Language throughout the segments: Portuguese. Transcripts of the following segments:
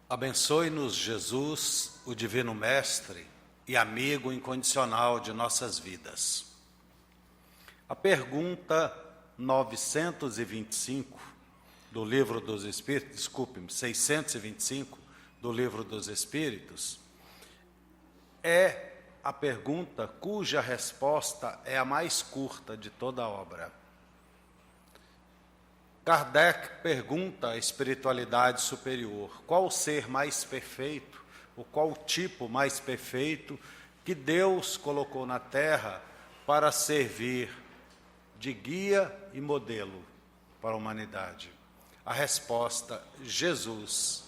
Abençoe-nos, Jesus, o Divino Mestre e amigo incondicional de nossas vidas. A pergunta 925 do Livro dos Espíritos, desculpe-me, 625 do Livro dos Espíritos, é a pergunta cuja resposta é a mais curta de toda a obra. Kardec pergunta à espiritualidade superior: qual o ser mais perfeito, ou qual o tipo mais perfeito que Deus colocou na Terra para servir de guia e modelo para a humanidade? A resposta: Jesus.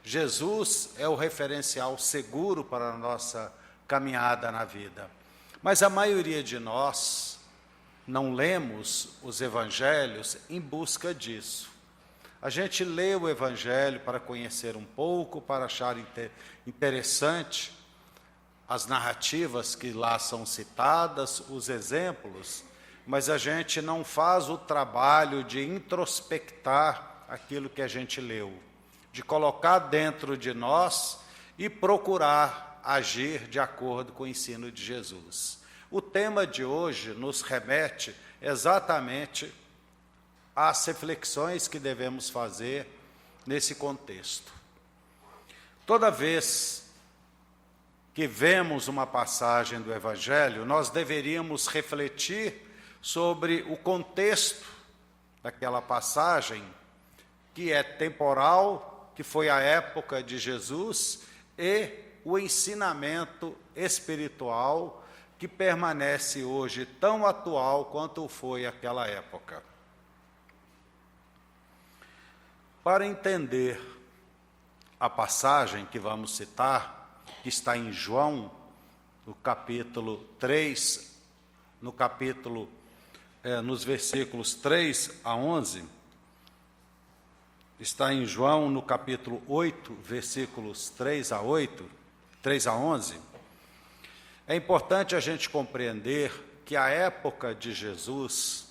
Jesus é o referencial seguro para a nossa caminhada na vida. Mas a maioria de nós não lemos os evangelhos em busca disso. A gente lê o evangelho para conhecer um pouco, para achar interessante as narrativas que lá são citadas, os exemplos, mas a gente não faz o trabalho de introspectar aquilo que a gente leu, de colocar dentro de nós e procurar agir de acordo com o ensino de Jesus. O tema de hoje nos remete exatamente às reflexões que devemos fazer nesse contexto. Toda vez que vemos uma passagem do Evangelho, nós deveríamos refletir sobre o contexto daquela passagem, que é temporal, que foi a época de Jesus, e o ensinamento espiritual que permanece hoje tão atual quanto foi aquela época. Para entender a passagem que vamos citar, que está em João, no capítulo 3, nos versículos 3 a 11, está em João no capítulo 8, versículos 3 a 11, é importante a gente compreender que a época de Jesus,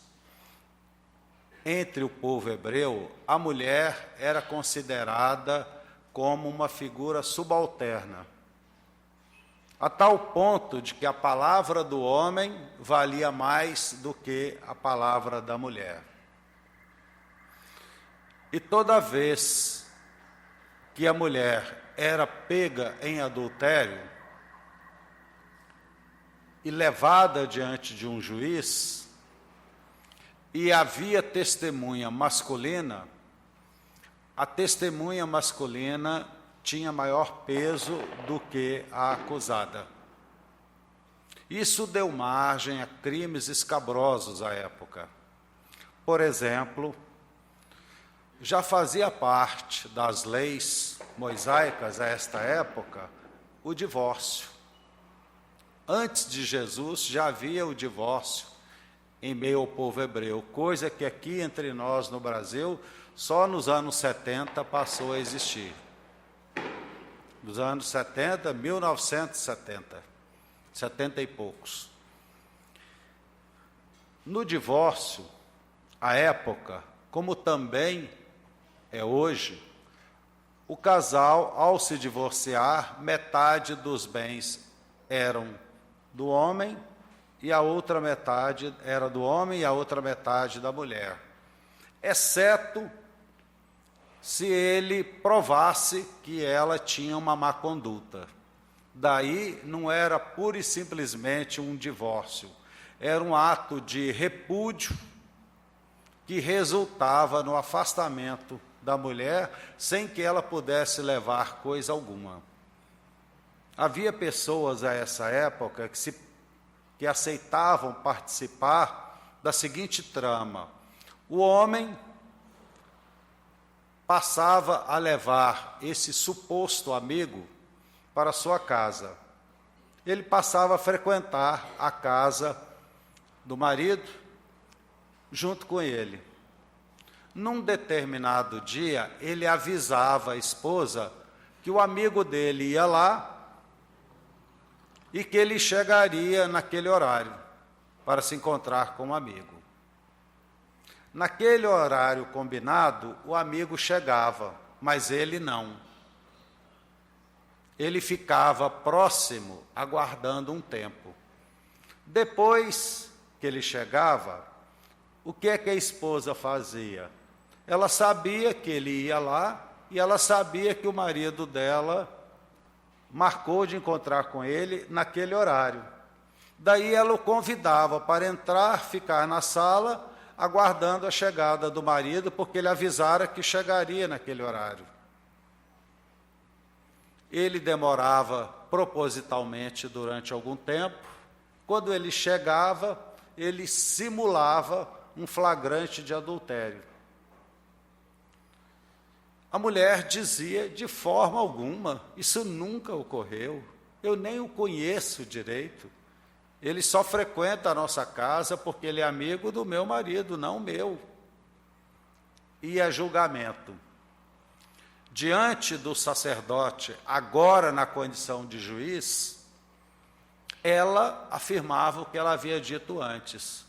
entre o povo hebreu, a mulher era considerada como uma figura subalterna, a tal ponto de que a palavra do homem valia mais do que a palavra da mulher. E toda vez que a mulher era pega em adultério e levada diante de um juiz, e havia testemunha masculina, a testemunha masculina tinha maior peso do que a acusada. Isso deu margem a crimes escabrosos à época. Por exemplo, já fazia parte das leis mosaicas a esta época o divórcio. Antes de Jesus já havia o divórcio em meio ao povo hebreu, coisa que aqui entre nós no Brasil só nos anos 70 passou a existir. Nos anos 70, 1970, 70 e poucos. No divórcio, à época, como também é hoje, o casal, ao se divorciar, metade dos bens eram do homem e a outra metade era do homem e a outra metade da mulher, exceto se ele provasse que ela tinha uma má conduta. Daí não era pura e simplesmente um divórcio, era um ato de repúdio que resultava no afastamento da mulher sem que ela pudesse levar coisa alguma. Havia pessoas a essa época que aceitavam participar da seguinte trama: o homem passava a levar esse suposto amigo para sua casa. Ele passava a frequentar a casa do marido junto com ele. Num determinado dia, ele avisava a esposa que o amigo dele ia lá e que ele chegaria naquele horário para se encontrar com o amigo. Naquele horário combinado, o amigo chegava, mas ele não. ele ficava próximo, aguardando um tempo. Depois que ele chegava, o que é que a esposa fazia? Ela sabia que ele ia lá e ela sabia que o marido dela marcou de encontrar com ele naquele horário. Daí ela o convidava para entrar, ficar na sala, aguardando a chegada do marido, porque ele avisara que chegaria naquele horário. Ele demorava propositalmente durante algum tempo. Quando ele chegava, ele simulava um flagrante de adultério. A mulher dizia, de forma alguma, isso nunca ocorreu, eu nem o conheço direito, ele só frequenta a nossa casa porque ele é amigo do meu marido, não meu. E a julgamento. Diante do sacerdote, agora na condição de juiz, ela afirmava o que ela havia dito antes.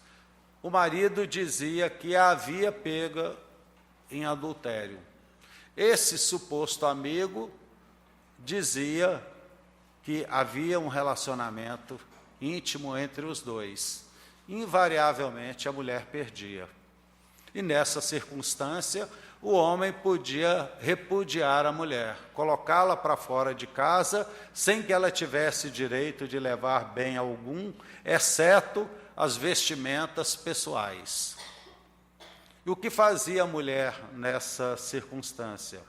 O marido dizia que a havia pega em adultério. Esse suposto amigo dizia que havia um relacionamento íntimo entre os dois. Invariavelmente a mulher perdia. E nessa circunstância, o homem podia repudiar a mulher, colocá-la para fora de casa, sem que ela tivesse direito de levar bem algum, exceto as vestimentas pessoais. E o que fazia a mulher nessa circunstância?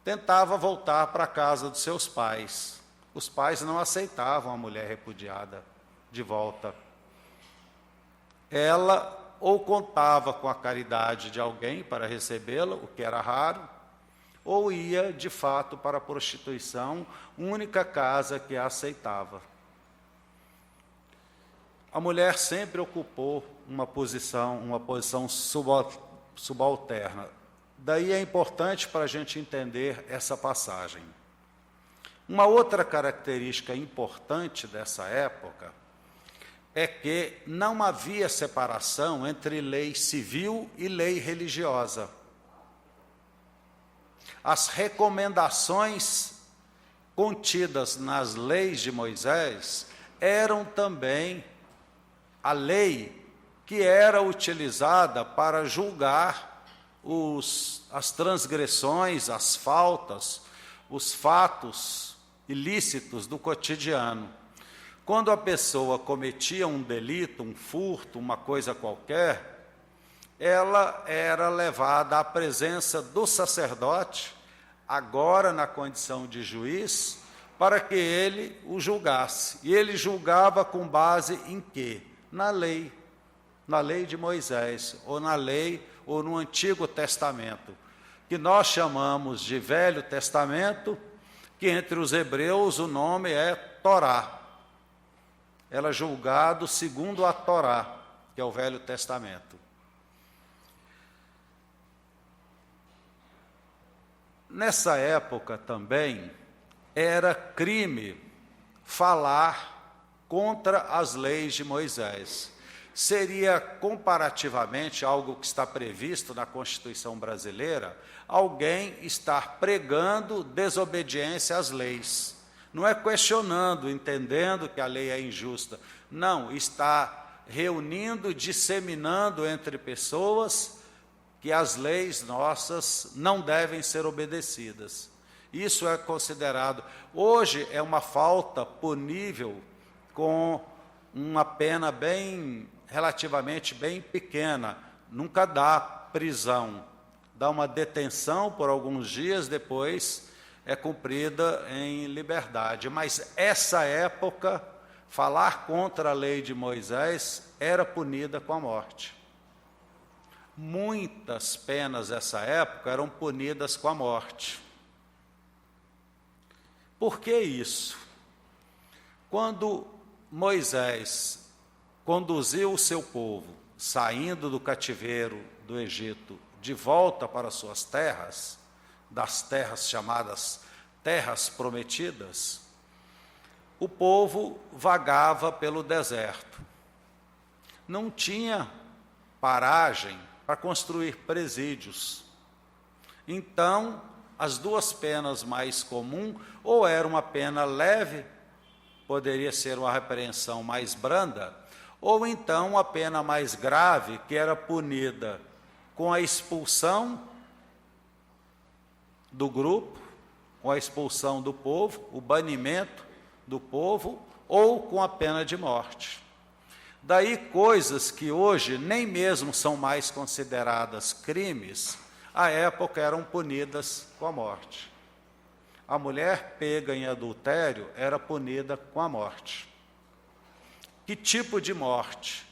Tentava voltar para a casa dos seus pais. Os pais não aceitavam a mulher repudiada de volta. Ela ou contava com a caridade de alguém para recebê-la, o que era raro, ou ia, de fato, para a prostituição, única casa que a aceitava. A mulher sempre ocupou uma posição subalterna. Daí é importante para a gente entender essa passagem. Uma outra característica importante dessa época é que não havia separação entre lei civil e lei religiosa. As recomendações contidas nas leis de Moisés eram também a lei que era utilizada para julgar as transgressões, as faltas, os fatos ilícitos do cotidiano. Quando a pessoa cometia um delito, um furto, uma coisa qualquer, ela era levada à presença do sacerdote, agora na condição de juiz, para que ele o julgasse. E ele julgava com base em quê? Na lei de Moisés, ou na lei, ou no Antigo Testamento, que nós chamamos de Velho Testamento, que entre os hebreus o nome é Torá. Era julgado segundo a Torá, que é o Velho Testamento. Nessa época também era crime falar contra as leis de Moisés. Seria comparativamente algo que está previsto na Constituição brasileira, alguém estar pregando desobediência às leis. Não é questionando, entendendo que a lei é injusta. Não, está reunindo, disseminando entre pessoas que as leis nossas não devem ser obedecidas. Isso é considerado, hoje é uma falta punível com uma pena relativamente bem pequena, nunca dá prisão, dá uma detenção por alguns dias, depois é cumprida em liberdade. Mas essa época, falar contra a lei de Moisés era punida com a morte. Muitas penas nessa época eram punidas com a morte. Por que isso? Quando Moisés conduziu o seu povo, saindo do cativeiro do Egito, de volta para suas terras, das terras chamadas Terras Prometidas, o povo vagava pelo deserto. Não tinha paragem para construir presídios. Então, as duas penas mais comuns, ou era uma pena leve, poderia ser uma repreensão mais branda, ou então a pena mais grave, que era punida com a expulsão do grupo, com a expulsão do povo, o banimento do povo, ou com a pena de morte. Daí coisas que hoje nem mesmo são mais consideradas crimes, à época eram punidas com a morte. A mulher pega em adultério era punida com a morte. Que tipo de morte?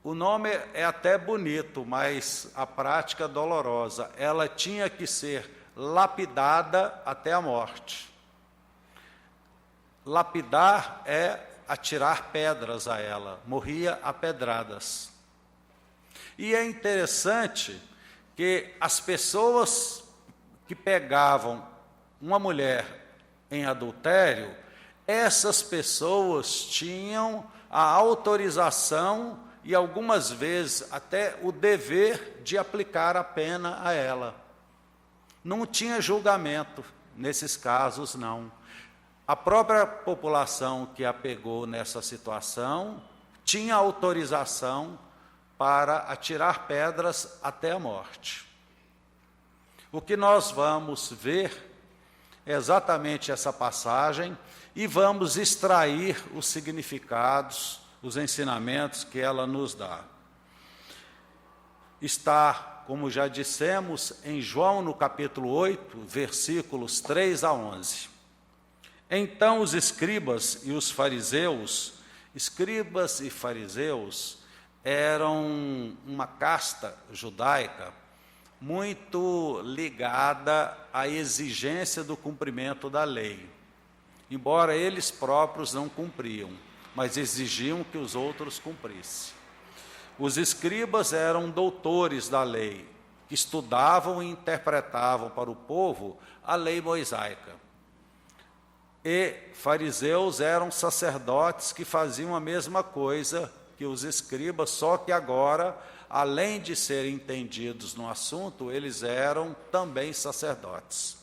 O nome é até bonito, mas a prática é dolorosa. Ela tinha que ser lapidada até a morte. Lapidar é atirar pedras a ela, morria a pedradas. E é interessante que as pessoas que pegavam uma mulher em adultério, essas pessoas tinham a autorização e algumas vezes até o dever de aplicar a pena a ela. Não tinha julgamento nesses casos, não. A própria população que a pegou nessa situação tinha autorização para atirar pedras até a morte. O que nós vamos ver é exatamente essa passagem e vamos extrair os significados, os ensinamentos que ela nos dá. Está, como já dissemos, em João, no capítulo 8, versículos 3 a 11. Então os escribas e os fariseus eram uma casta judaica muito ligada à exigência do cumprimento da lei. Embora eles próprios não cumpriam, mas exigiam que os outros cumprissem. Os escribas eram doutores da lei, que estudavam e interpretavam para o povo a lei mosaica. E fariseus eram sacerdotes que faziam a mesma coisa que os escribas, só que agora, além de serem entendidos no assunto, eles eram também sacerdotes.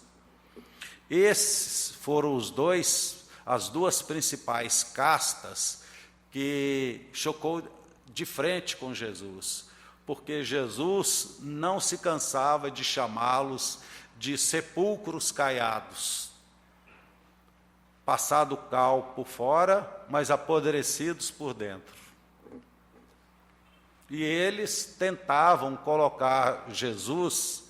Esses foram as duas principais castas que chocou de frente com Jesus, porque Jesus não se cansava de chamá-los de sepulcros caiados, passado cal por fora, mas apodrecidos por dentro. E eles tentavam colocar Jesus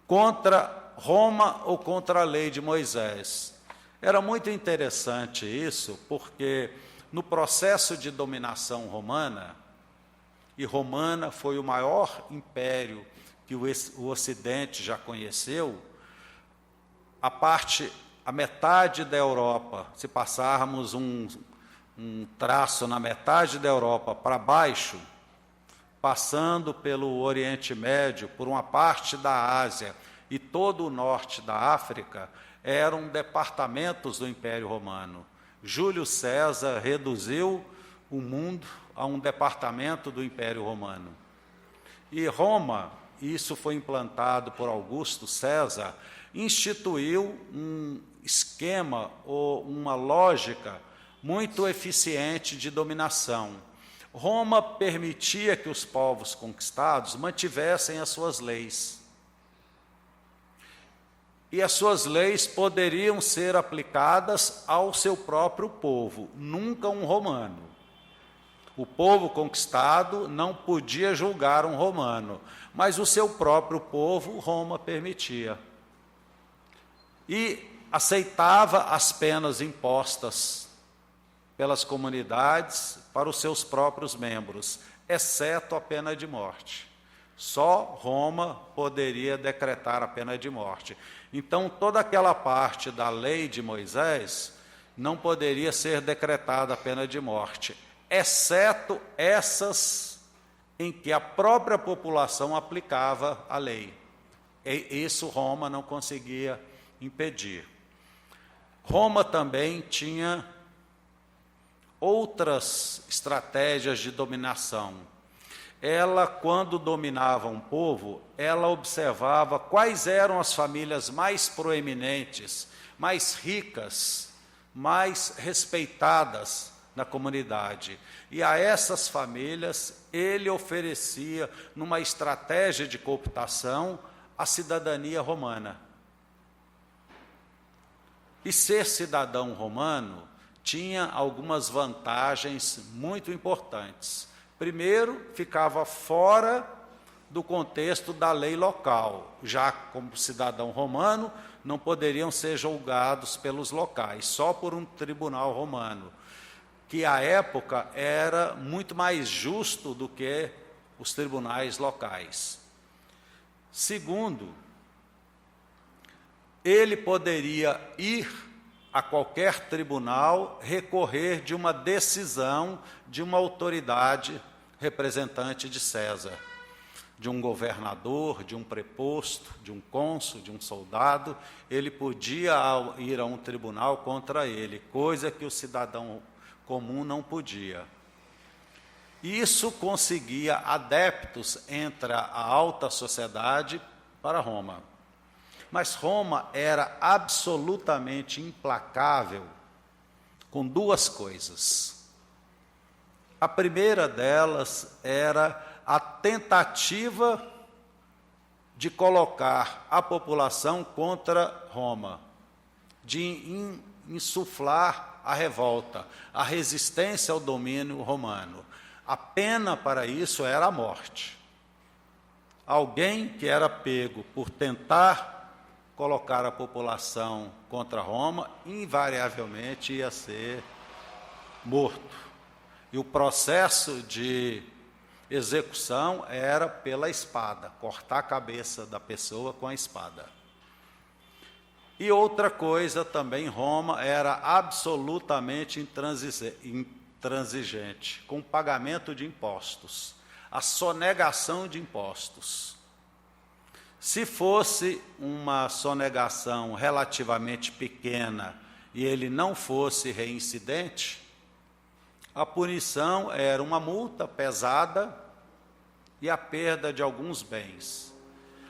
contra Roma ou contra a lei de Moisés. Era muito interessante isso, porque no processo de dominação romana, e Romana foi o maior império que o Ocidente já conheceu, a metade da Europa, se passarmos um traço na metade da Europa para baixo, passando pelo Oriente Médio, por uma parte da Ásia e todo o norte da África, eram departamentos do Império Romano. Júlio César reduziu o mundo a um departamento do Império Romano. E Roma, isso foi implantado por Augusto César, instituiu um esquema ou uma lógica muito eficiente de dominação. Roma permitia que os povos conquistados mantivessem as suas leis. E as suas leis poderiam ser aplicadas ao seu próprio povo, nunca um romano. O povo conquistado não podia julgar um romano, mas o seu próprio povo, Roma permitia. E aceitava as penas impostas pelas comunidades para os seus próprios membros, exceto a pena de morte. Só Roma poderia decretar a pena de morte. Então, toda aquela parte da lei de Moisés não poderia ser decretada a pena de morte, exceto essas em que a própria população aplicava a lei. E isso Roma não conseguia impedir. Roma também tinha outras estratégias de dominação. ela, quando dominava um povo, ela observava quais eram as famílias mais proeminentes, mais ricas, mais respeitadas na comunidade. E a essas famílias, ele oferecia, numa estratégia de cooptação, a cidadania romana. E ser cidadão romano tinha algumas vantagens muito importantes. Primeiro, ficava fora do contexto da lei local, já como cidadão romano, não poderiam ser julgados pelos locais, só por um tribunal romano, que à época era muito mais justo do que os tribunais locais. Segundo, ele poderia ir a qualquer tribunal recorrer de uma decisão de uma autoridade representante de César, de um governador, de um preposto, de um cônsul, de um soldado. Ele podia ir a um tribunal contra ele, coisa que o cidadão comum não podia. Isso conseguia adeptos entre a alta sociedade para Roma. Mas Roma era absolutamente implacável com duas coisas. A primeira delas era a tentativa de colocar a população contra Roma, de insuflar a revolta, a resistência ao domínio romano. A pena para isso era a morte. Alguém que era pego por tentar colocar a população contra Roma, invariavelmente ia ser morto. E o processo de execução era pela espada, cortar a cabeça da pessoa com a espada. E outra coisa também, Roma era absolutamente intransigente com o pagamento de impostos, a sonegação de impostos. Se fosse uma sonegação relativamente pequena e ele não fosse reincidente, a punição era uma multa pesada e a perda de alguns bens.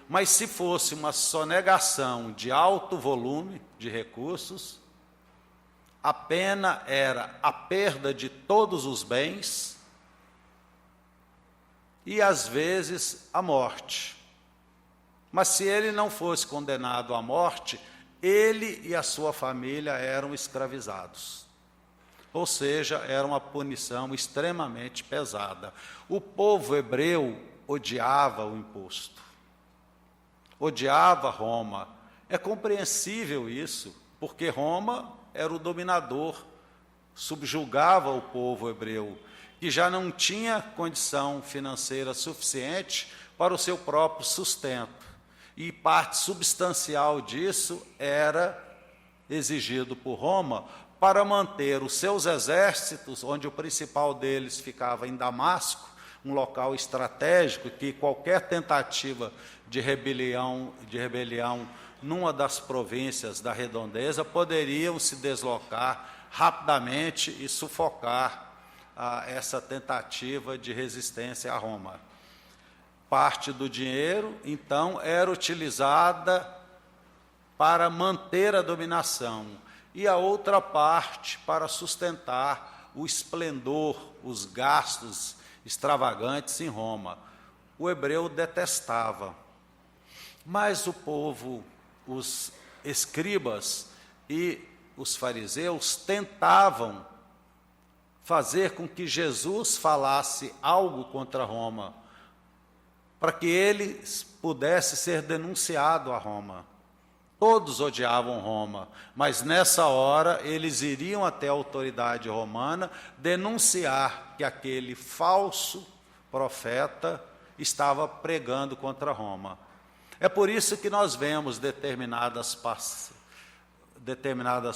Mas se fosse uma sonegação de alto volume de recursos, a pena era a perda de todos os bens e, às vezes, a morte. Mas se ele não fosse condenado à morte, ele e a sua família eram escravizados. Ou seja, era uma punição extremamente pesada. O povo hebreu odiava o imposto, odiava Roma. É compreensível isso, porque Roma era o dominador, subjugava o povo hebreu, que já não tinha condição financeira suficiente para o seu próprio sustento. E parte substancial disso era exigido por Roma para manter os seus exércitos, onde o principal deles ficava em Damasco, um local estratégico que qualquer tentativa de rebelião numa das províncias da redondeza poderiam se deslocar rapidamente e sufocar essa tentativa de resistência a Roma. Parte do dinheiro, então, era utilizada para manter a dominação e a outra parte para sustentar o esplendor, os gastos extravagantes em Roma. O hebreu detestava, mas o povo, os escribas e os fariseus tentavam fazer com que Jesus falasse algo contra Roma, para que ele pudesse ser denunciado a Roma. Todos odiavam Roma, mas nessa hora eles iriam até a autoridade romana denunciar que aquele falso profeta estava pregando contra Roma. É por isso que nós vemos determinadas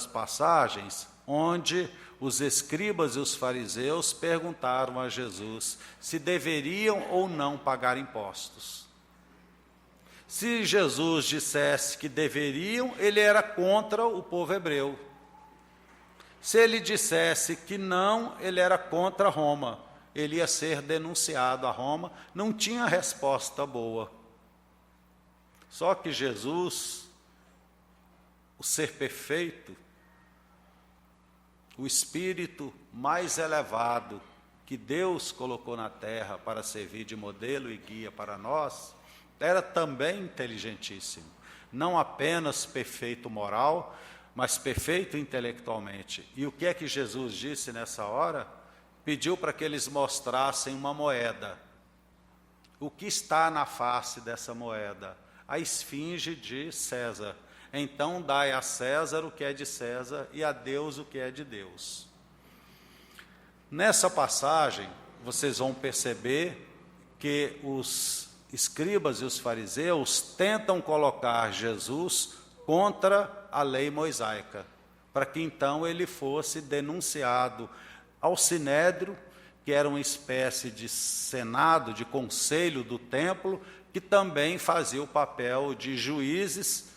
passagens onde os escribas e os fariseus perguntaram a Jesus se deveriam ou não pagar impostos. Se Jesus dissesse que deveriam, ele era contra o povo hebreu. Se ele dissesse que não, ele era contra Roma. ele ia ser denunciado a Roma, não tinha resposta boa. Só que Jesus, o ser perfeito, o espírito mais elevado que Deus colocou na terra para servir de modelo e guia para nós, era também inteligentíssimo. Não apenas perfeito moral, mas perfeito intelectualmente. E o que é que Jesus disse nessa hora? Pediu para que eles mostrassem uma moeda. O que está na face dessa moeda? A esfinge de César. Então dai a César o que é de César e a Deus o que é de Deus. Nessa passagem, vocês vão perceber que os escribas e os fariseus tentam colocar Jesus contra a lei mosaica, para que então ele fosse denunciado ao Sinédrio, que era uma espécie de senado, de conselho do templo, que também fazia o papel de juízes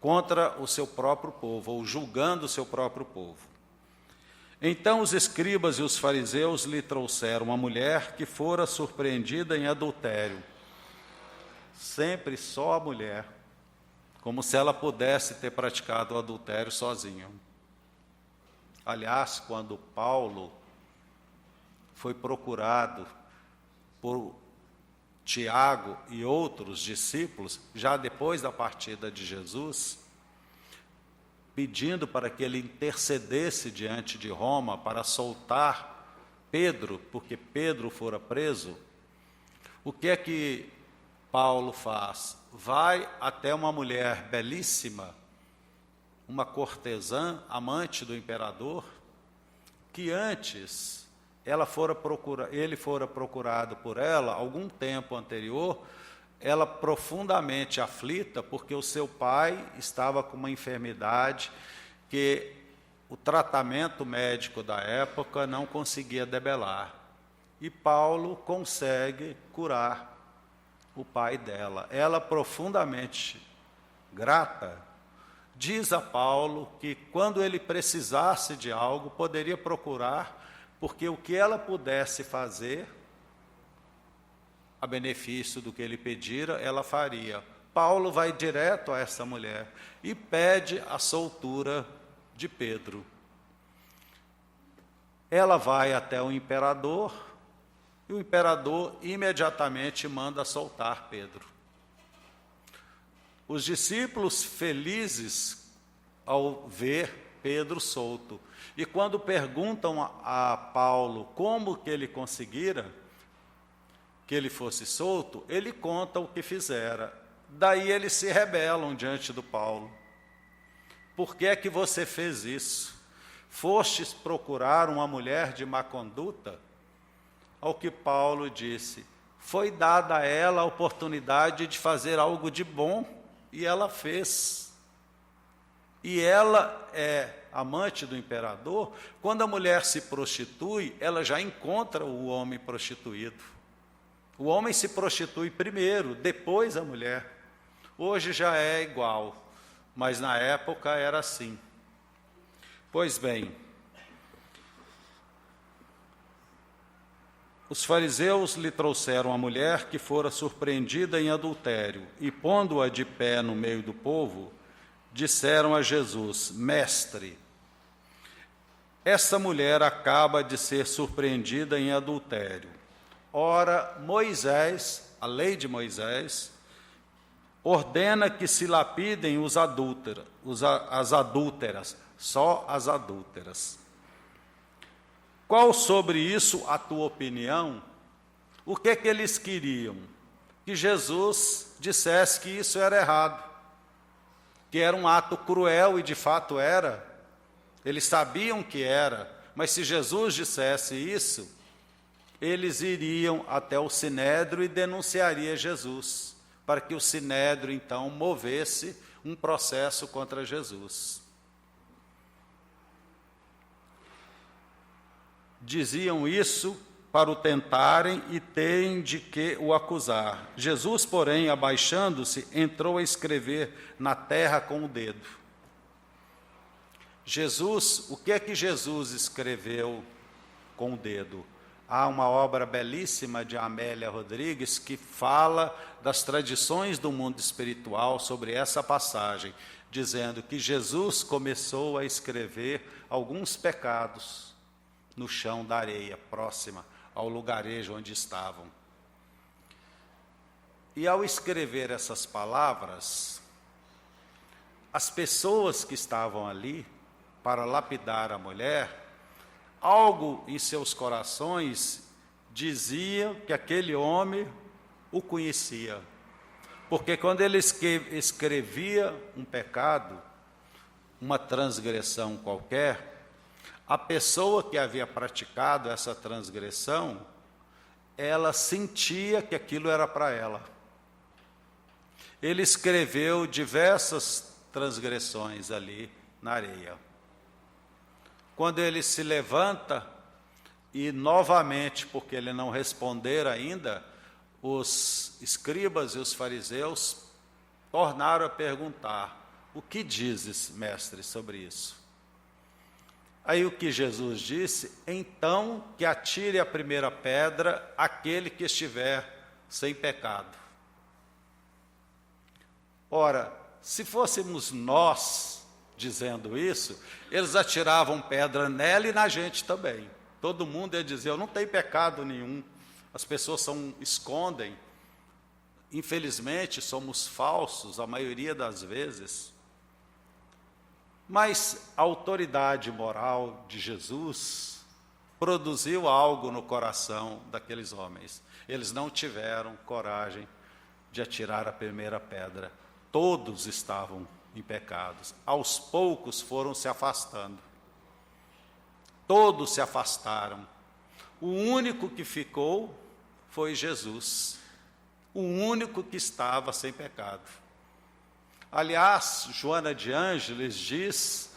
contra o seu próprio povo, ou julgando o seu próprio povo. Então os escribas e os fariseus lhe trouxeram uma mulher que fora surpreendida em adultério. Sempre só a mulher, como se ela pudesse ter praticado o adultério sozinha. Aliás, quando Paulo foi procurado por Tiago e outros discípulos, já depois da partida de Jesus, pedindo para que ele intercedesse diante de Roma para soltar Pedro, porque Pedro fora preso, o que é que Paulo faz? Vai até uma mulher belíssima, uma cortesã, amante do imperador, que antes ele fora procurado por ela, algum tempo anterior, ela profundamente aflita, porque o seu pai estava com uma enfermidade que o tratamento médico da época não conseguia debelar. E Paulo consegue curar o pai dela. Ela, profundamente grata, diz a Paulo que quando ele precisasse de algo, poderia procurar, porque o que ela pudesse fazer, a benefício do que ele pedira, ela faria. Paulo vai direto a essa mulher e pede a soltura de Pedro. Ela vai até o imperador, e o imperador imediatamente manda soltar Pedro. Os discípulos felizes ao ver Pedro solto. E quando perguntam a Paulo como que ele conseguira que ele fosse solto, ele conta o que fizera. Daí eles se rebelam diante do Paulo. Por que é que você fez isso? Fostes procurar uma mulher de má conduta? Ao que Paulo disse, foi dada a ela a oportunidade de fazer algo de bom, e ela fez. E ela é amante do imperador. Quando a mulher se prostitui, ela já encontra o homem prostituído. O homem se prostitui primeiro, depois a mulher. Hoje já é igual, mas na época era assim. Pois bem, os fariseus lhe trouxeram a mulher que fora surpreendida em adultério, e pondo-a de pé no meio do povo, disseram a Jesus: Mestre, essa mulher acaba de ser surpreendida em adultério. Ora, Moisés, a lei de Moisés, ordena que se lapidem as adúlteras, só as adúlteras. Qual sobre isso a tua opinião? O que é que eles queriam? Que Jesus dissesse que isso era errado, que era um ato cruel, e de fato era. Eles sabiam que era, mas se Jesus dissesse isso, eles iriam até o Sinédrio e denunciaria Jesus, para que o Sinédrio então movesse um processo contra Jesus. Diziam isso para o tentarem e terem de que o acusar. Jesus, porém, abaixando-se, entrou a escrever na terra com o dedo. Jesus, o que é que Jesus escreveu com o dedo? Há uma obra belíssima de Amélia Rodrigues que fala das tradições do mundo espiritual sobre essa passagem, dizendo que Jesus começou a escrever alguns pecados no chão da areia, próxima ao lugarejo onde estavam. E ao escrever essas palavras, as pessoas que estavam ali para lapidar a mulher, algo em seus corações dizia que aquele homem o conhecia. Porque quando ele escrevia um pecado, uma transgressão qualquer, a pessoa que havia praticado essa transgressão, ela sentia que aquilo era para ela. Ele escreveu diversas transgressões ali na areia. Quando ele se levanta, e novamente, porque ele não responder ainda, os escribas e os fariseus tornaram a perguntar: o que dizes, mestre, sobre isso? Aí o que Jesus disse: então que atire a primeira pedra aquele que estiver sem pecado. Ora, se fôssemos nós dizendo isso, eles atiravam pedra nela e na gente também. Todo mundo ia dizer: eu não tenho pecado nenhum. As pessoas escondem. Infelizmente, somos falsos a maioria das vezes. Mas a autoridade moral de Jesus produziu algo no coração daqueles homens. Eles não tiveram coragem de atirar a primeira pedra. Todos estavam em pecados. Aos poucos foram se afastando. Todos se afastaram. O único que ficou foi Jesus. O único que estava sem pecado. Aliás, Joana de Ângeles diz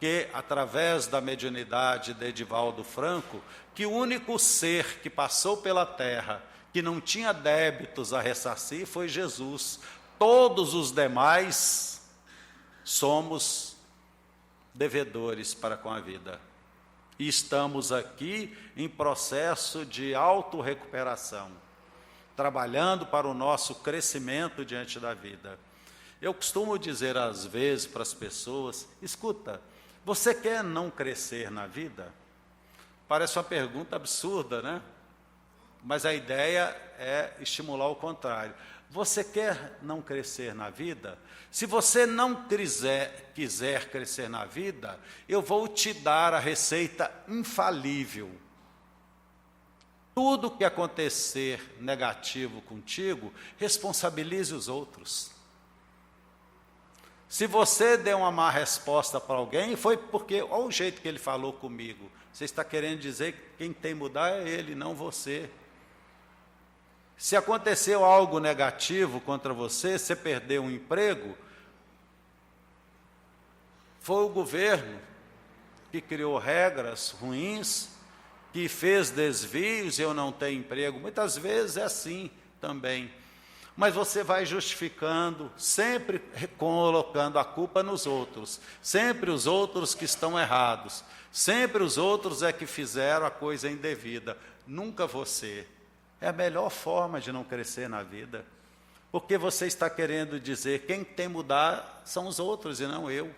que, através da mediunidade de Edivaldo Franco, que o único ser que passou pela terra, que não tinha débitos a ressarcir, foi Jesus. Todos os demais somos devedores para com a vida. E estamos aqui em processo de autorrecuperação, trabalhando para o nosso crescimento diante da vida. Eu costumo dizer às vezes para as pessoas: escuta, você quer não crescer na vida? Parece uma pergunta absurda, né? Mas a ideia é estimular o contrário. Você quer não crescer na vida? Se você não quiser crescer na vida, eu vou te dar a receita infalível. Tudo que acontecer negativo contigo, responsabilize os outros. Se você der uma má resposta para alguém, foi porque, olha o jeito que ele falou comigo. Você está querendo dizer que quem tem que mudar é ele, não você. Se aconteceu algo negativo contra você, você perdeu um emprego, foi o governo que criou regras ruins, que fez desvios e eu não tenho emprego. Muitas vezes é assim também. Mas você vai justificando, sempre colocando a culpa nos outros. Sempre os outros que estão errados. Sempre os outros é que fizeram a coisa indevida. Nunca você. É a melhor forma de não crescer na vida. Porque você está querendo dizer: quem tem que mudar são os outros e não eu.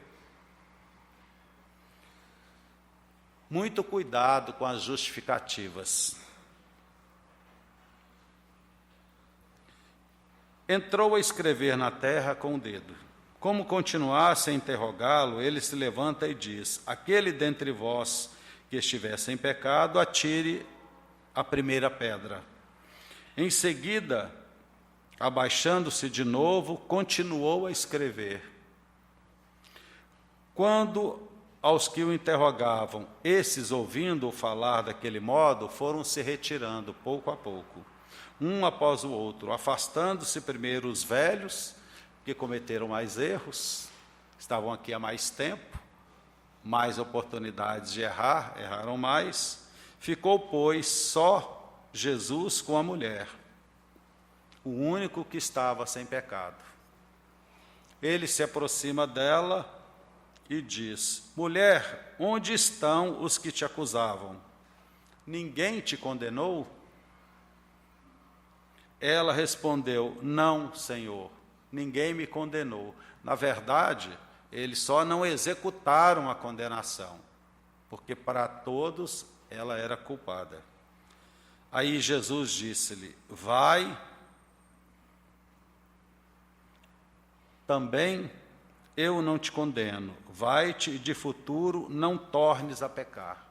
Muito cuidado com as justificativas. Entrou a escrever na terra com o dedo. Como continuasse a interrogá-lo, ele se levanta e diz: aquele dentre vós que estiver sem pecado, atire a primeira pedra. Em seguida, abaixando-se de novo, continuou a escrever. Quando aos que o interrogavam, esses, ouvindo-o falar daquele modo, foram se retirando pouco a pouco, um após o outro, afastando-se primeiro os velhos, que cometeram mais erros, estavam aqui há mais tempo, mais oportunidades de errar, erraram mais. Ficou, pois, só Jesus com a mulher, o único que estava sem pecado. Ele se aproxima dela e diz: mulher, onde estão os que te acusavam? ninguém te condenou? Ela respondeu: não, Senhor, ninguém me condenou. Na verdade, eles só não executaram a condenação, porque para todos ela era culpada. Aí Jesus disse-lhe: vai, também eu não te condeno, vai-te e de futuro não tornes a pecar.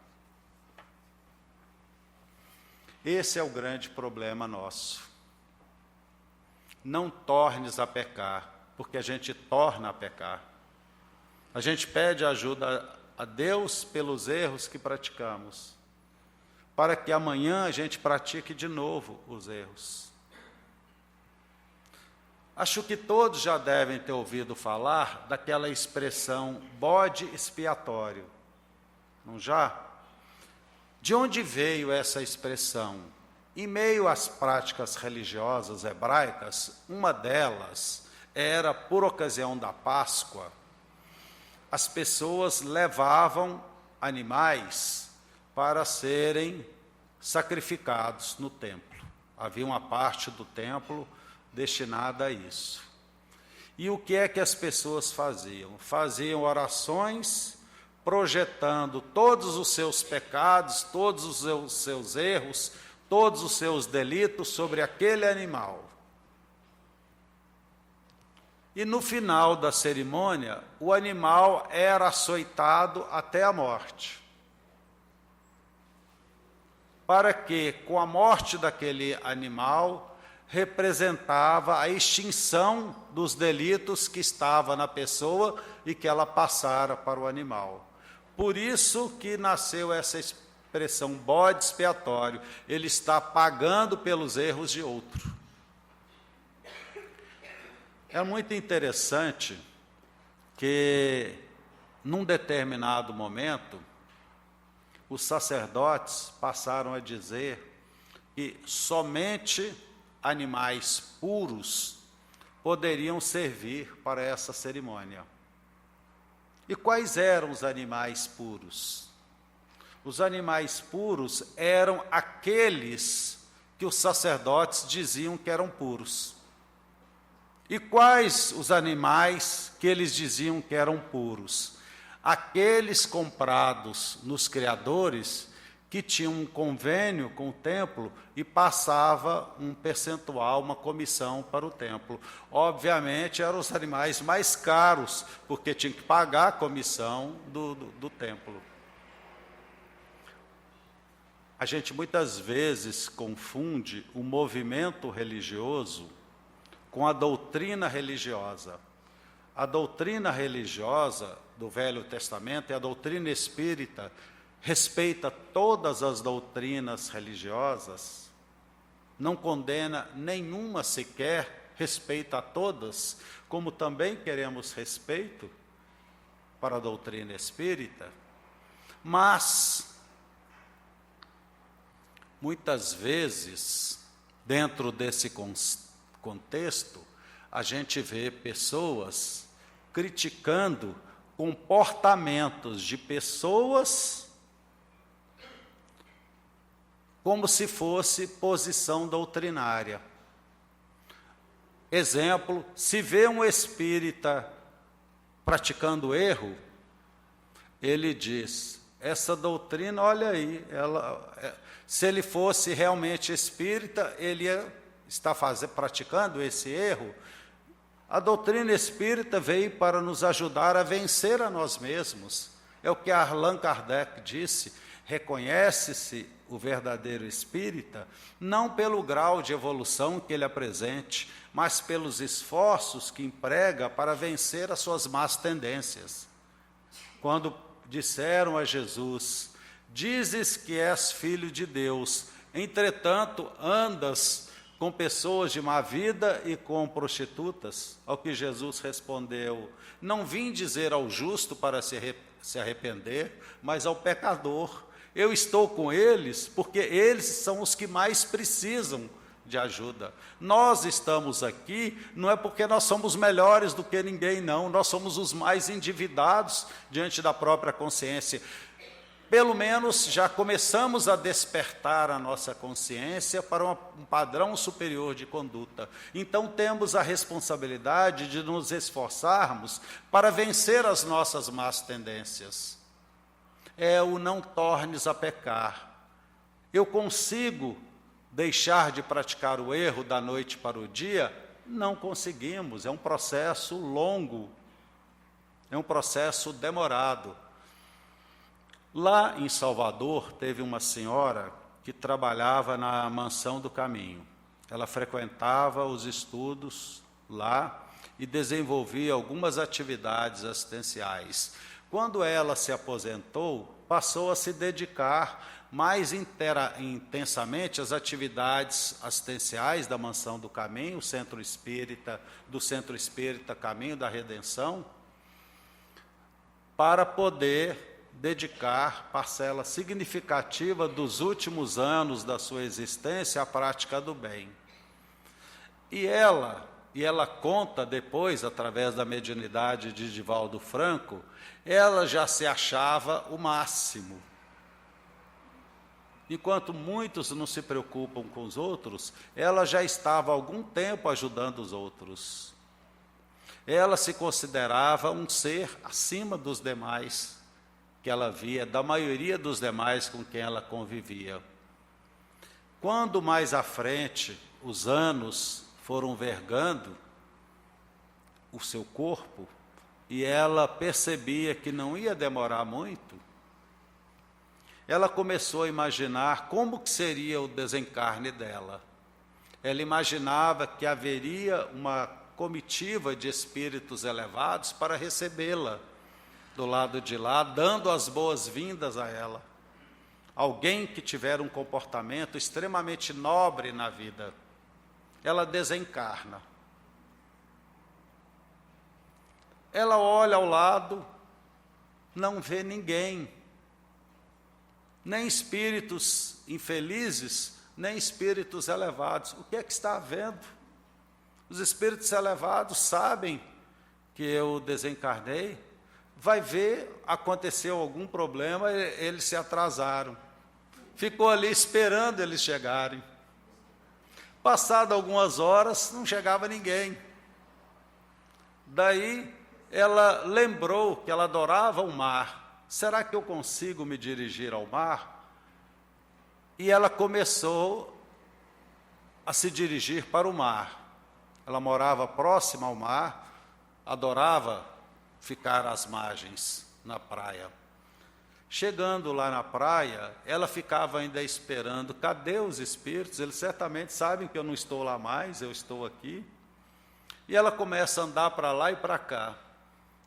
Esse é o grande problema nosso. Não tornes a pecar, porque a gente torna a pecar. A gente pede ajuda a Deus pelos erros que praticamos, para que amanhã a gente pratique de novo os erros. Acho que todos já devem ter ouvido falar daquela expressão bode expiatório, não já? De onde veio essa expressão? Em meio às práticas religiosas hebraicas, uma delas era, por ocasião da Páscoa, as pessoas levavam animais para serem sacrificados no templo. Havia uma parte do templo destinada a isso. E o que é que as pessoas faziam? Faziam orações projetando todos os seus pecados, todos os seus erros, todos os seus delitos sobre aquele animal. E no final da cerimônia, o animal era açoitado até a morte. Para que, com a morte daquele animal, representava a extinção dos delitos que estava na pessoa e que ela passara para o animal. Por isso que nasceu essa expressão bode expiatório. Ele está pagando pelos erros de outro. É muito interessante que, num determinado momento, os sacerdotes passaram a dizer que somente animais puros poderiam servir para essa cerimônia. E quais eram os animais puros? Os animais puros eram aqueles que os sacerdotes diziam que eram puros. E quais os animais que eles diziam que eram puros? Aqueles comprados nos criadores que tinham um convênio com o templo e passava um percentual, uma comissão para o templo. Obviamente eram os animais mais caros, porque tinha que pagar a comissão do templo. A gente muitas vezes confunde o movimento religioso com a doutrina religiosa. A doutrina religiosa do Velho Testamento e a doutrina espírita respeita todas as doutrinas religiosas, não condena nenhuma sequer, respeita a todas, como também queremos respeito para a doutrina espírita, mas muitas vezes, dentro desse contexto, a gente vê pessoas criticando comportamentos de pessoas como se fosse posição doutrinária. Exemplo, se vê um espírita praticando erro, ele diz: essa doutrina, olha aí, se ele fosse realmente espírita, ele ia estar praticando esse erro. A doutrina espírita veio para nos ajudar a vencer a nós mesmos. É o que Allan Kardec disse: reconhece-se o verdadeiro espírita não pelo grau de evolução que ele apresente, mas pelos esforços que emprega para vencer as suas más tendências. Quando disseram a Jesus: dizes que és filho de Deus, entretanto andas com pessoas de má vida e com prostitutas, ao que Jesus respondeu: não vim dizer ao justo para se arrepender, mas ao pecador. Eu estou com eles porque eles são os que mais precisam de ajuda. Nós estamos aqui, não é porque nós somos melhores do que ninguém, não. Nós somos os mais endividados diante da própria consciência. pelo menos já começamos a despertar a nossa consciência para um padrão superior de conduta. Então temos a responsabilidade de nos esforçarmos para vencer as nossas más tendências. É o não tornes a pecar. Eu consigo deixar de praticar o erro da noite para o dia? Não conseguimos, é um processo longo, é um processo demorado. Lá em Salvador, teve uma senhora que trabalhava na Mansão do Caminho. Ela frequentava os estudos lá e desenvolvia algumas atividades assistenciais. Quando ela se aposentou, passou a se dedicar mais intensamente às atividades assistenciais da Mansão do Caminho, do Centro Espírita Caminho da Redenção, para poder dedicar parcela significativa dos últimos anos da sua existência à prática do bem. E ela conta depois, através da mediunidade de Divaldo Franco, ela já se achava o máximo. Enquanto muitos não se preocupam com os outros, ela já estava há algum tempo ajudando os outros. Ela se considerava um ser acima dos demais que ela via, da maioria dos demais com quem ela convivia. Quando mais à frente os anos foram vergando o seu corpo e ela percebia que não ia demorar muito, ela começou a imaginar como que seria o desencarne dela. Ela imaginava que haveria uma comitiva de espíritos elevados para recebê-la do lado de lá, dando as boas-vindas a ela. Alguém que tiver um comportamento extremamente nobre na vida. Ela desencarna. Ela olha ao lado, não vê ninguém. Nem espíritos infelizes, nem espíritos elevados. O que é que está havendo? Os espíritos elevados sabem que eu desencarnei. Vai ver, aconteceu algum problema, eles se atrasaram. Ficou ali esperando eles chegarem. Passado algumas horas, não chegava ninguém. Daí, ela lembrou que ela adorava o mar. Será que eu consigo me dirigir ao mar? E ela começou a se dirigir para o mar. Ela morava próxima ao mar, adorava ficar às margens, na praia. Chegando lá na praia, ela ficava ainda esperando. Cadê os espíritos? Eles certamente sabem que eu não estou lá mais, eu estou aqui. E ela começa a andar para lá e para cá.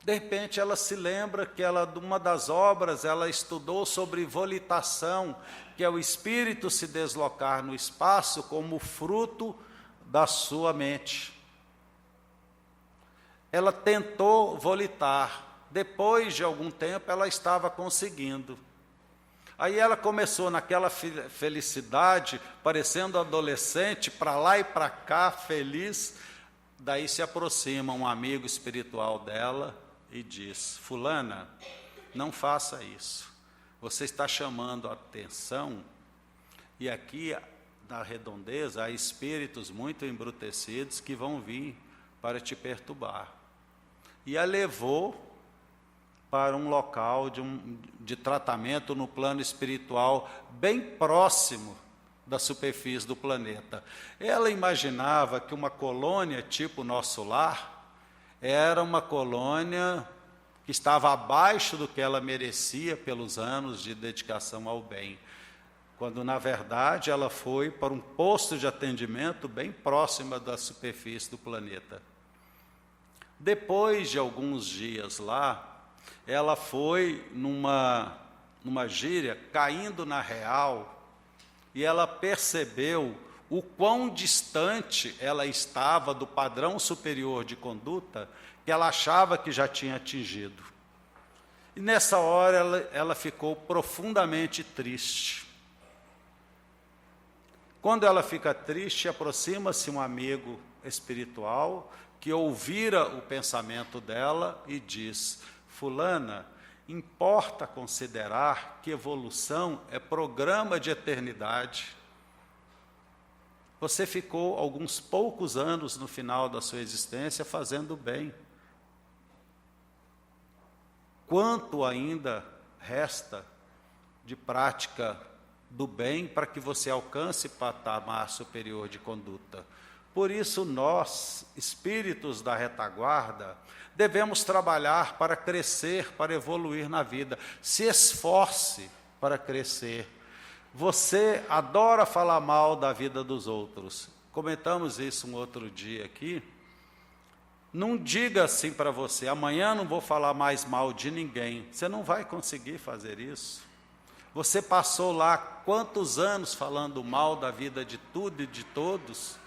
De repente, ela se lembra que uma das obras, ela estudou sobre volitação, que é o espírito se deslocar no espaço como fruto da sua mente. Ela tentou volitar. Depois de algum tempo, ela estava conseguindo. Aí ela começou naquela felicidade, parecendo adolescente, para lá e para cá, feliz. Daí se aproxima um amigo espiritual dela e diz: fulana, não faça isso. Você está chamando a atenção, e aqui na redondeza há espíritos muito embrutecidos que vão vir para te perturbar. E a levou para um local de tratamento no plano espiritual bem próximo da superfície do planeta. Ela imaginava que uma colônia tipo Nosso Lar era uma colônia que estava abaixo do que ela merecia pelos anos de dedicação ao bem, quando, na verdade, ela foi para um posto de atendimento bem próximo da superfície do planeta. Depois de alguns dias lá, ela foi numa gíria, caindo na real, e ela percebeu o quão distante ela estava do padrão superior de conduta que ela achava que já tinha atingido. E nessa hora ela ficou profundamente triste. Quando ela fica triste, aproxima-se um amigo espiritual que ouvira o pensamento dela e diz: fulana, Importa considerar que evolução é programa de eternidade. Você ficou alguns poucos anos no final da sua existência fazendo bem. Quanto ainda resta de prática do bem para que você alcance patamar superior de conduta? Por isso, nós, espíritos da retaguarda, devemos trabalhar para crescer, para evoluir na vida. Se esforce para crescer. Você adora falar mal da vida dos outros. Comentamos isso um outro dia aqui. Não diga assim para você: amanhã não vou falar mais mal de ninguém. Você não vai conseguir fazer isso. Você passou lá quantos anos falando mal da vida de tudo e de todos?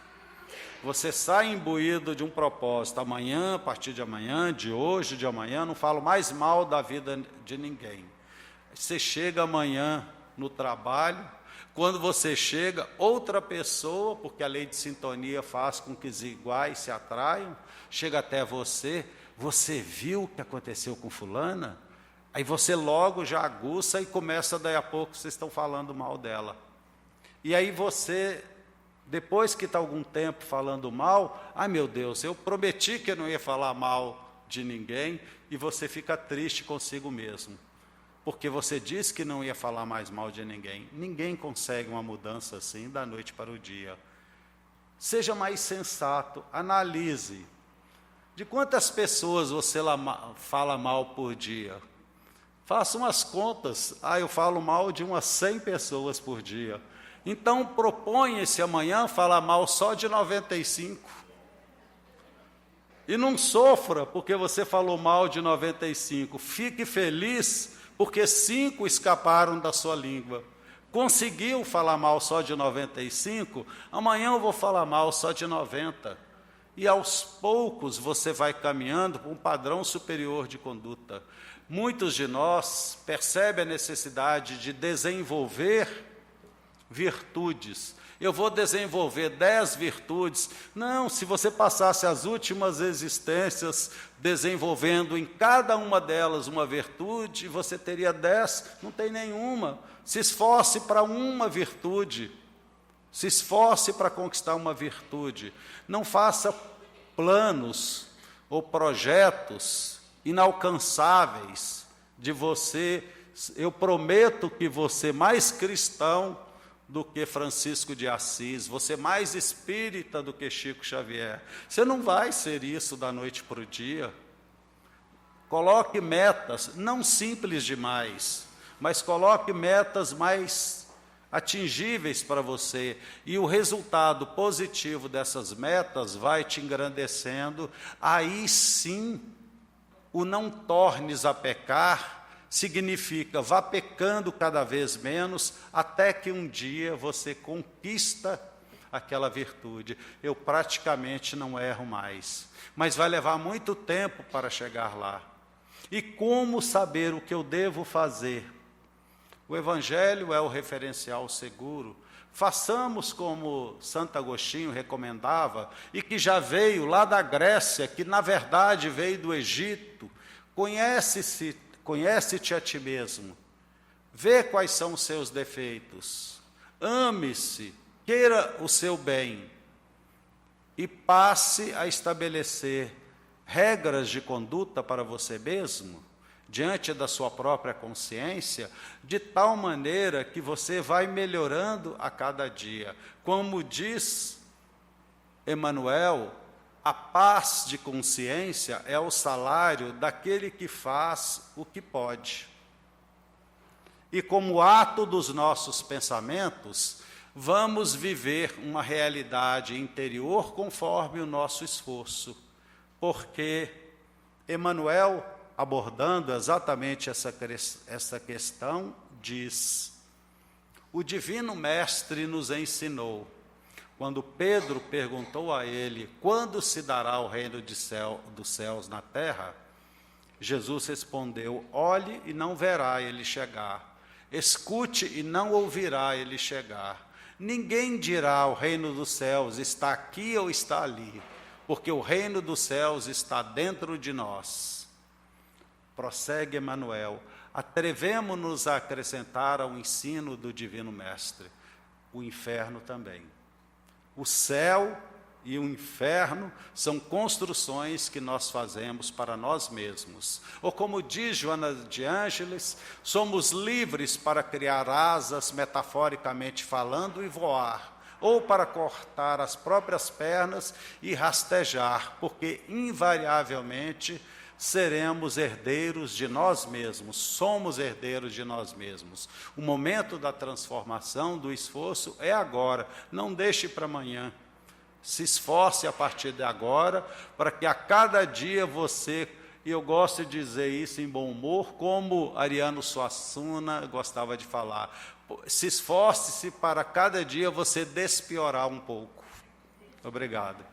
Você sai imbuído de um propósito: amanhã, a partir de amanhã, de hoje, de amanhã, não falo mais mal da vida de ninguém. Você chega amanhã no trabalho, quando você chega, outra pessoa, porque a lei de sintonia faz com que os iguais se atraiam, chega até você: você viu o que aconteceu com fulana? Aí você logo já aguça e começa, daí a pouco, vocês estão falando mal dela. E aí você, depois que está algum tempo falando mal, ai meu Deus, eu prometi que eu não ia falar mal de ninguém, e você fica triste consigo mesmo, porque você disse que não ia falar mais mal de ninguém. Ninguém consegue uma mudança assim da noite para o dia. Seja mais sensato, analise. De quantas pessoas você fala mal por dia? Faça umas contas. Eu falo mal de umas 100 pessoas por dia. Então, proponha-se amanhã falar mal só de 95. E não sofra porque você falou mal de 95. Fique feliz porque 5 escaparam da sua língua. Conseguiu falar mal só de 95? Amanhã eu vou falar mal só de 90. E aos poucos você vai caminhando para um padrão superior de conduta. Muitos de nós percebem a necessidade de desenvolver virtudes. Eu vou desenvolver 10 virtudes. Não, se você passasse as últimas existências desenvolvendo em cada uma delas uma virtude, você teria 10, não tem nenhuma. Se esforce para uma virtude. Se esforce para conquistar uma virtude. Não faça planos ou projetos inalcançáveis de você. Eu prometo que você mais cristão do que Francisco de Assis, você mais espírita do que Chico Xavier. Você não vai ser isso da noite para o dia. Coloque metas, não simples demais, mas coloque metas mais atingíveis para você, e o resultado positivo dessas metas vai te engrandecendo. Aí sim, o não tornes a pecar significa vá pecando cada vez menos, até que um dia você conquista aquela virtude. Eu praticamente não erro mais, mas vai levar muito tempo para chegar lá. E como saber o que eu devo fazer? O Evangelho é o referencial seguro. Façamos como Santo Agostinho recomendava, e que já veio lá da Grécia, que na verdade veio do Egito. Conhece-te a ti mesmo, vê quais são os seus defeitos, ame-se, queira o seu bem, e passe a estabelecer regras de conduta para você mesmo, diante da sua própria consciência, de tal maneira que você vai melhorando a cada dia. Como diz Emmanuel, a paz de consciência é o salário daquele que faz o que pode. E como ato dos nossos pensamentos, vamos viver uma realidade interior conforme o nosso esforço. Porque Emmanuel, abordando exatamente essa questão, diz: o Divino Mestre nos ensinou. Quando Pedro perguntou a ele quando se dará o reino dos céus na terra, Jesus respondeu: olhe e não verá ele chegar, escute e não ouvirá ele chegar. Ninguém dirá o reino dos céus está aqui ou está ali, porque o reino dos céus está dentro de nós. prossegue Emmanuel, atrevemo-nos a acrescentar ao ensino do Divino Mestre, o inferno também. O céu e o inferno são construções que nós fazemos para nós mesmos. Ou como diz Joana de Ângeles, somos livres para criar asas, metaforicamente falando, e voar, ou para cortar as próprias pernas e rastejar, porque invariavelmente seremos herdeiros de nós mesmos, somos herdeiros de nós mesmos. O momento da transformação, do esforço, é agora, não deixe para amanhã. Se esforce a partir de agora, para que a cada dia você, e eu gosto de dizer isso em bom humor, como Ariano Suassuna gostava de falar, se esforce-se para cada dia você despiorar um pouco. Obrigado.